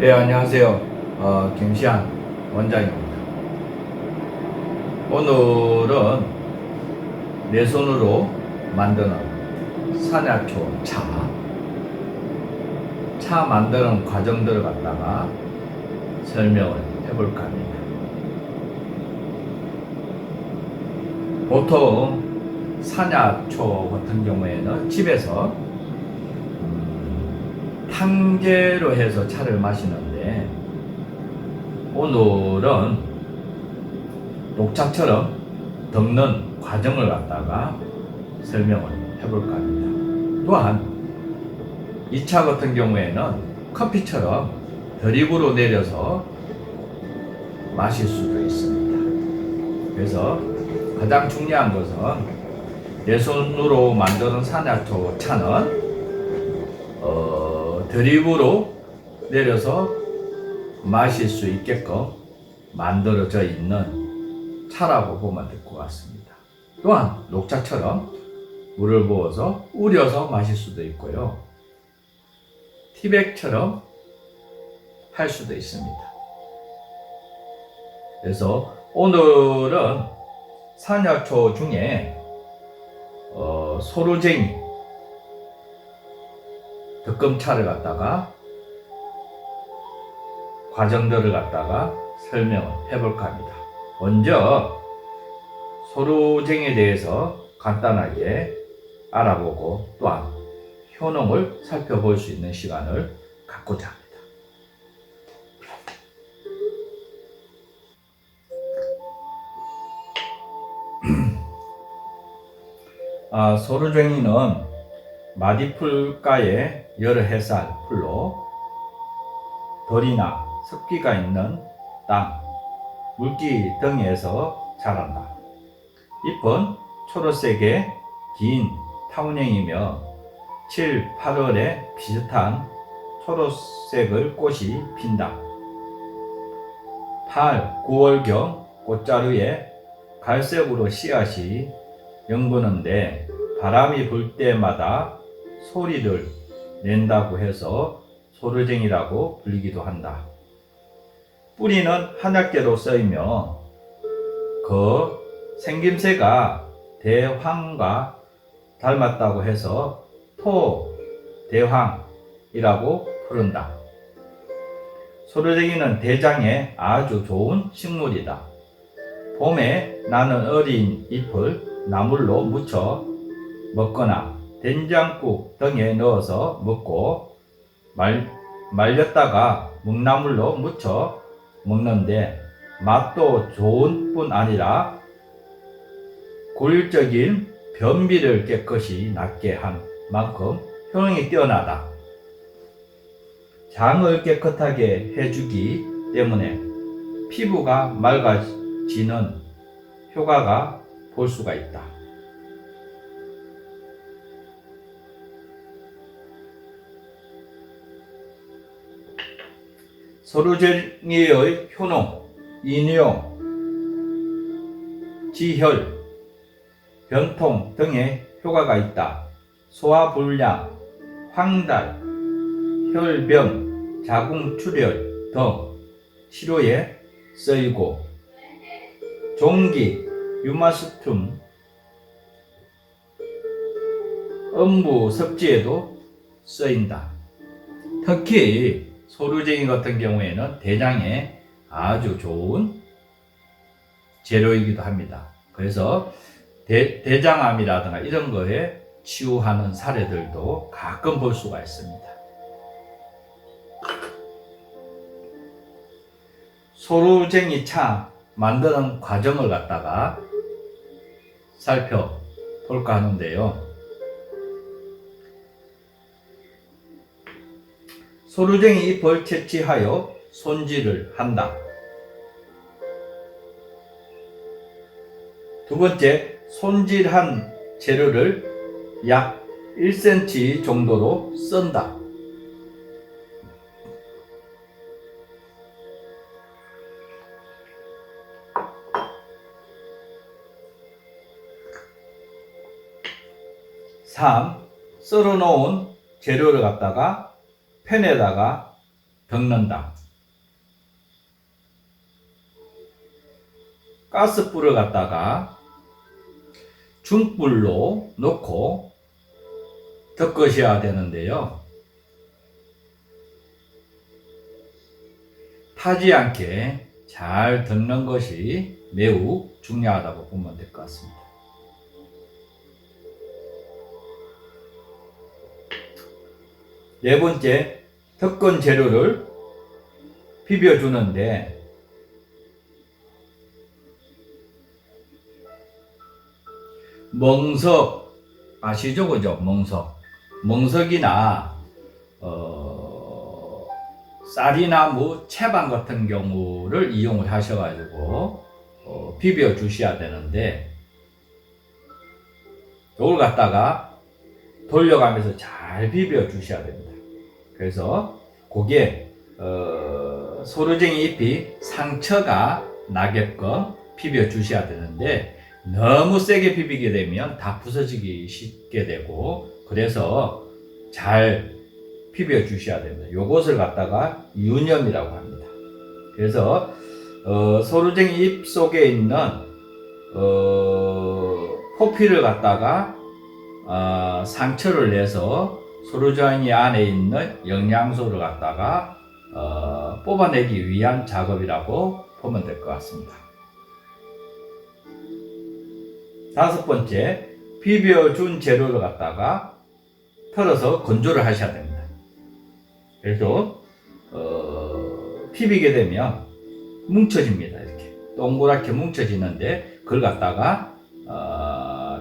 네, 안녕하세요. 김시한 원장입니다. 오늘은 내 손으로 만드는 산야초 차 만드는 과정들을 갖다가 설명을 해볼까 합니다. 보통 산야초 같은 경우에는 집에서 탕제로 해서 차를 마시는데, 오늘은 녹차처럼 덮는 과정을 갖다가 설명을 해볼까 합니다. 또한 이 차 같은 경우에는 커피처럼 드립으로 내려서 마실 수도 있습니다. 그래서 가장 중요한 것은 내 손으로 만드는 산야초 차는 드립으로 내려서 마실 수 있게끔 만들어져 있는 차라고 보면 될 것 같습니다. 또한 녹차처럼 물을 부어서 우려서 마실 수도 있고요, 티백처럼 할 수도 있습니다. 그래서 오늘은 산야초 중에 소루쟁이 득금차를 갖다가 과정들을 갖다가 설명을 해볼까 합니다. 먼저 소루쟁이에 대해서 간단하게 알아보고 또한 효능을 살펴볼 수 있는 시간을 갖고자 합니다. 소루쟁이는 마디풀가의 여러 해살 풀로 덜이나 습기가 있는 땅, 물기 등에서 자란다. 잎은 초록색의 긴 타원형이며 7, 8월에 비슷한 초록색을 꽃이 핀다. 8, 9월경 꽃자루에 갈색으로 씨앗이 연구는데 바람이 불 때마다 소리를 낸다고 해서 소루쟁이라고 불리기도 한다. 뿌리는 한약재로 쓰이며 그 생김새가 대황과 닮았다고 해서 토대황이라고 부른다. 소루쟁이는 대장에 아주 좋은 식물이다. 봄에 나는 어린 잎을 나물로 무쳐 먹거나 된장국 등에 넣어서 먹고 말렸다가 묵나물로 무쳐 먹는데 맛도 좋은 뿐 아니라 고질적인 변비를 깨끗이 낫게 한 만큼 효능이 뛰어나다. 장을 깨끗하게 해주기 때문에 피부가 맑아지는 효과가 볼 수가 있다. 소루쟁이의 효능, 인용, 지혈, 변통 등의 효과가 있다. 소화불량, 황달, 혈변, 자궁출혈 등 치료에 쓰이고, 종기, 유마스툼, 음부 섭취에도 쓰인다. 특히 소루쟁이 같은 경우에는 대장에 아주 좋은 재료이기도 합니다. 그래서 대장암이라든가 이런 거에 치유하는 사례들도 가끔 볼 수가 있습니다. 소루쟁이 차 만드는 과정을 갖다가 살펴볼까 하는데요. 소루쟁이 잎을 채취하여 손질을 한다. 두 번째, 손질한 재료를 약 1cm 정도로 썬다. 썰어놓은 재료를 갖다가 팬에다가 덮는다. 가스불을 갖다가 중불로 놓고 덮으셔야 되는데요. 타지 않게 잘 덮는 것이 매우 중요하다고 보면 될 것 같습니다. 네 번째, 덮은 재료를 비벼주는데 멍석 아시죠? 그죠? 멍석이나 쌀이나무 채반 같은 경우를 이용을 하셔가지고 비벼 주셔야 되는데, 이걸 갖다가 돌려가면서 잘 비벼 주셔야 됩니다. 그래서 거기에 소르쟁이 잎이 상처가 나게끔 비벼 주셔야 되는데, 너무 세게 비비게 되면 다 부서지기 쉽게 되고, 그래서 잘 비벼 주셔야 됩니다. 요것을 갖다가 유념이라고 합니다. 그래서 소르쟁이 잎 속에 있는 포피를 갖다가 상처를 내서 소르쟁이 안에 있는 영양소를 갖다가 뽑아내기 위한 작업이라고 보면 될 것 같습니다. 다섯 번째, 비벼준 재료를 갖다가 털어서 건조를 하셔야 됩니다. 그래서 비비게 되면 뭉쳐집니다. 이렇게 동그랗게 뭉쳐지는데, 그걸 갖다가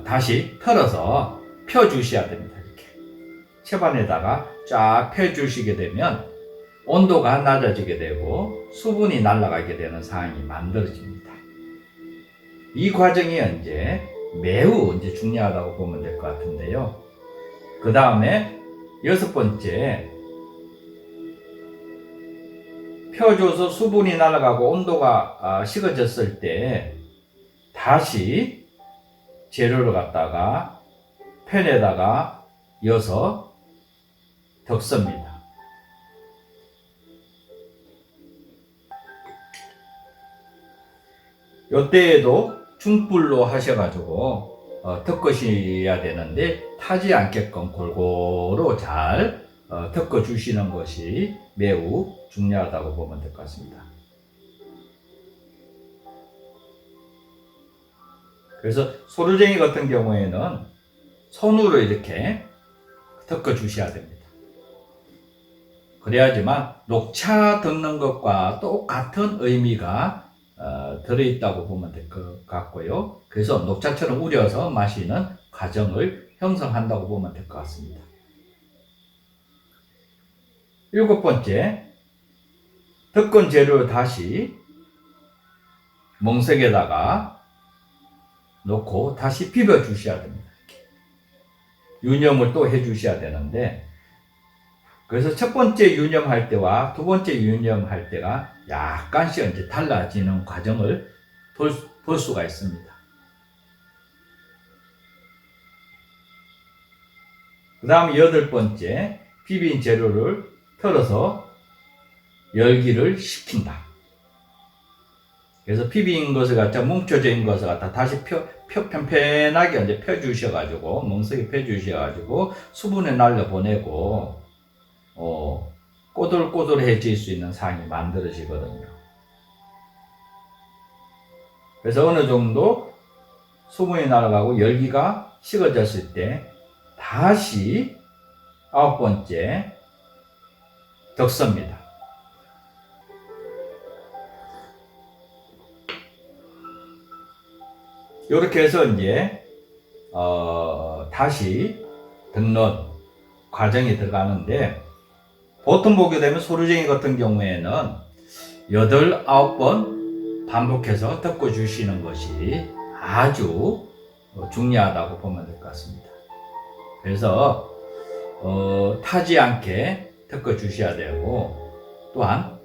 다시 털어서 펴 주셔야 됩니다. 이렇게 채반에다가 쫙 펴 주시게 되면 온도가 낮아지게 되고 수분이 날아가게 되는 상황이 만들어집니다. 이 과정이 매우 중요하다고 보면 될 것 같은데요. 그 다음에 여섯 번째, 펴줘서 수분이 날아가고 온도가 식어졌을 때 다시 재료를 갖다가 팬에다가 이어서 덮습니다. 이때에도 중불로 하셔가지고 덮으셔야 되는데, 타지 않게끔 골고루 잘 덮어 주시는 것이 매우 중요하다고 보면 될 것 같습니다. 그래서 소르쟁이 같은 경우에는 손으로 이렇게 덮어 주셔야 됩니다. 그래야지만 녹차 덮는 것과 똑같은 의미가 들어있다고 보면 될 것 같고요. 그래서 녹차처럼 우려서 마시는 과정을 형성한다고 보면 될 것 같습니다. 일곱 번째, 덮은 재료를 다시 멍석에다가 놓고 다시 비벼 주셔야 됩니다. 유념을 또 해 주셔야 되는데, 그래서 첫 번째 유념할 때와 두 번째 유념할 때가 약간씩 달라지는 과정을 볼 수가 있습니다. 그 다음 여덟 번째, 비빈 재료를 털어서 열기를 식힌다. 그래서 비빈 것을 갖다 뭉쳐져 있는 것을 갖다 다시 편편하게 펴 주셔가지고, 멍석에 펴 주셔가지고 수분을 날려 보내고 꼬들꼬들해질 수 있는 상황이 만들어지거든요. 그래서 어느 정도 수분이 날아가고 열기가 식어졌을 때 다시 아홉 번째 덮습니다. 이렇게 해서 다시 덮는 과정이 들어가는데, 보통 보게 되면 소르쟁이 같은 경우에는 8, 9번 반복해서 덮어 주시는 것이 아주 중요하다고 보면 될 것 같습니다. 그래서 타지 않게 덮어 주셔야 되고, 또한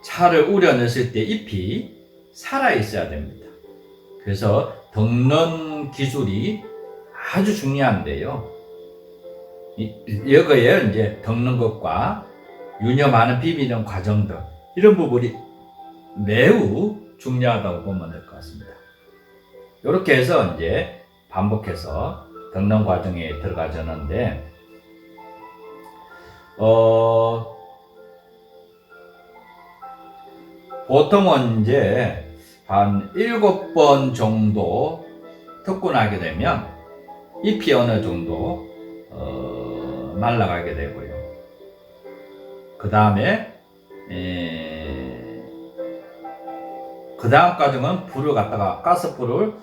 차를 우려냈을 때 잎이 살아 있어야 됩니다. 그래서 덮는 기술이 아주 중요한데요. 여기에 덮는 것과 유념하는 비비는 과정들, 이런 부분이 매우 중요하다고 보면 될 것 같습니다. 이렇게 해서 이제 반복해서 덮는 과정에 들어가자는데, 보통은 이제 한 7번 정도 덮고 나게 되면 잎이 어느 정도 말라가게 되고요. 그 다음에 그 다음 과정은 불을 갖다가 가스불을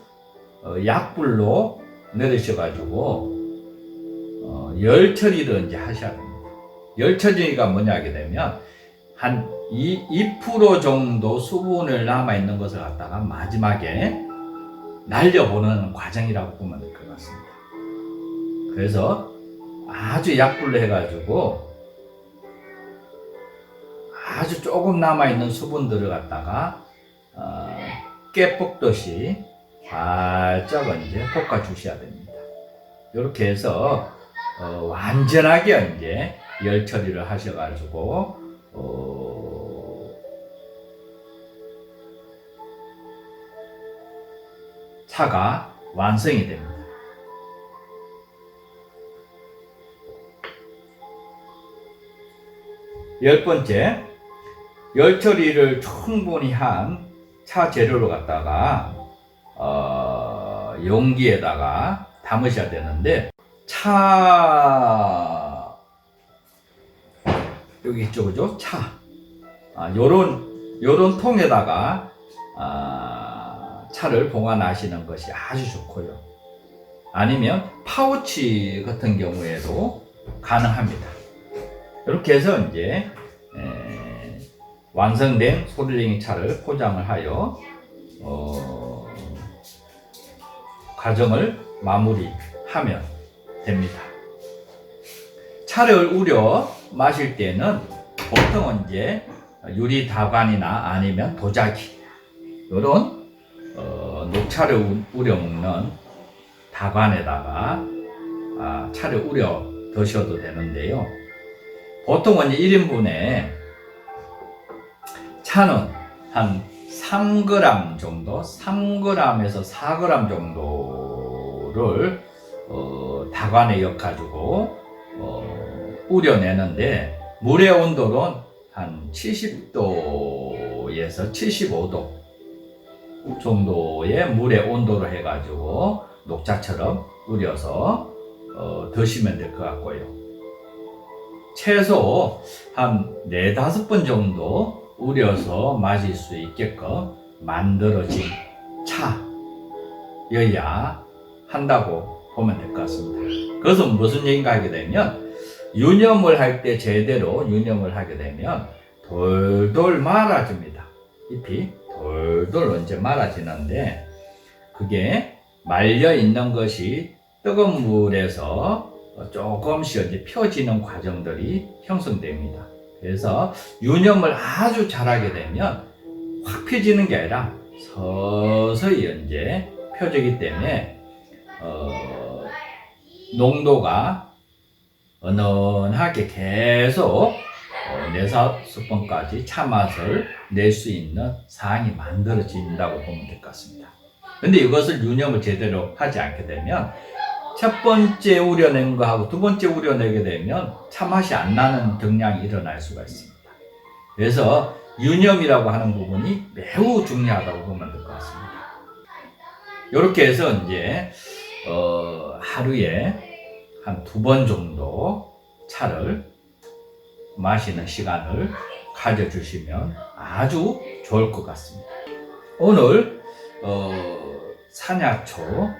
약불로 내리셔가지고 열 처리를 이제 하셔야 됩니다. 열 처리가 뭐냐 하게 되면 한 2% 정도 수분을 남아 있는 것을 갖다가 마지막에 날려보는 과정이라고 보면 될 것 같습니다. 그래서 아주 약불로 해가지고 아주 조금 남아 있는 수분들을 갖다가 깨 볶듯이 살짝 이제 볶아 주셔야 됩니다. 이렇게 해서 완전하게 이제 열 처리를 하셔가지고 차가 완성이 됩니다. 열 번째, 열 처리를 충분히 한 차 재료를 갖다가 용기에다가 담으셔야 되는데, 차 여기 있죠, 그죠? 차 요런 통에다가 차를 보관하시는 것이 아주 좋고요. 아니면 파우치 같은 경우에도 가능합니다. 이렇게 해서 이제 완성된 소리랭이 차를 포장을 하여 과정을 마무리하면 됩니다. 차를 우려 마실 때는 보통은 이제 유리 다관이나 아니면 도자기, 이런 녹차를 우려 먹는 다관에다가 차를 우려 드셔도 되는데요. 보통은 1인분에 차는 한 3g 정도, 3g에서 4g 정도를 다관에 엮어가지고 우려내는데, 물의 온도는 한 70도에서 75도 정도의 물의 온도로 해가지고 녹차처럼 우려서 드시면 될 것 같고요. 최소 한 4-5번 정도 우려서 마실 수 있게끔 만들어진 차여야 한다고 보면 될 것 같습니다. 그것은 무슨 얘기인가 하게 되면, 유념을 할 때 제대로 유념을 하게 되면 돌돌 말아집니다. 잎이 돌돌 언제 말아지는데, 그게 말려 있는 것이 뜨거운 물에서 조금씩 이제 펴지는 과정들이 형성됩니다. 그래서 유념을 아주 잘하게 되면 확 펴지는 게 아니라 서서히 이제 펴지기 때문에 농도가 은은하게 계속 4-5번까지 차 맛을 낼 수 있는 상황이 만들어진다고 보면 될 것 같습니다. 근데 이것을 유념을 제대로 하지 않게 되면 첫 번째 우려낸 거하고 두 번째 우려내게 되면 차 맛이 안 나는 경향이 일어날 수가 있습니다. 그래서 유념이라고 하는 부분이 매우 중요하다고 보면 될 것 같습니다. 이렇게 해서 이제 하루에 한 2번 정도 차를 마시는 시간을 가져주시면 아주 좋을 것 같습니다. 오늘 산야초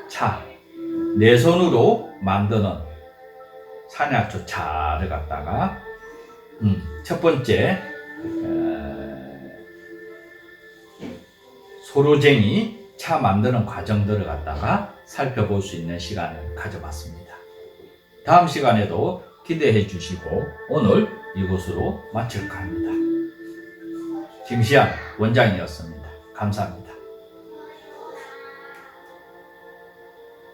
차, 내 손으로 만드는 산야초 차를 갖다가 첫 번째 소로쟁이 차 만드는 과정들을 갖다가 살펴볼 수 있는 시간을 가져봤습니다. 다음 시간에도 기대해 주시고 오늘 이것으로 마칠까 합니다. 김시안 원장이었습니다. 감사합니다.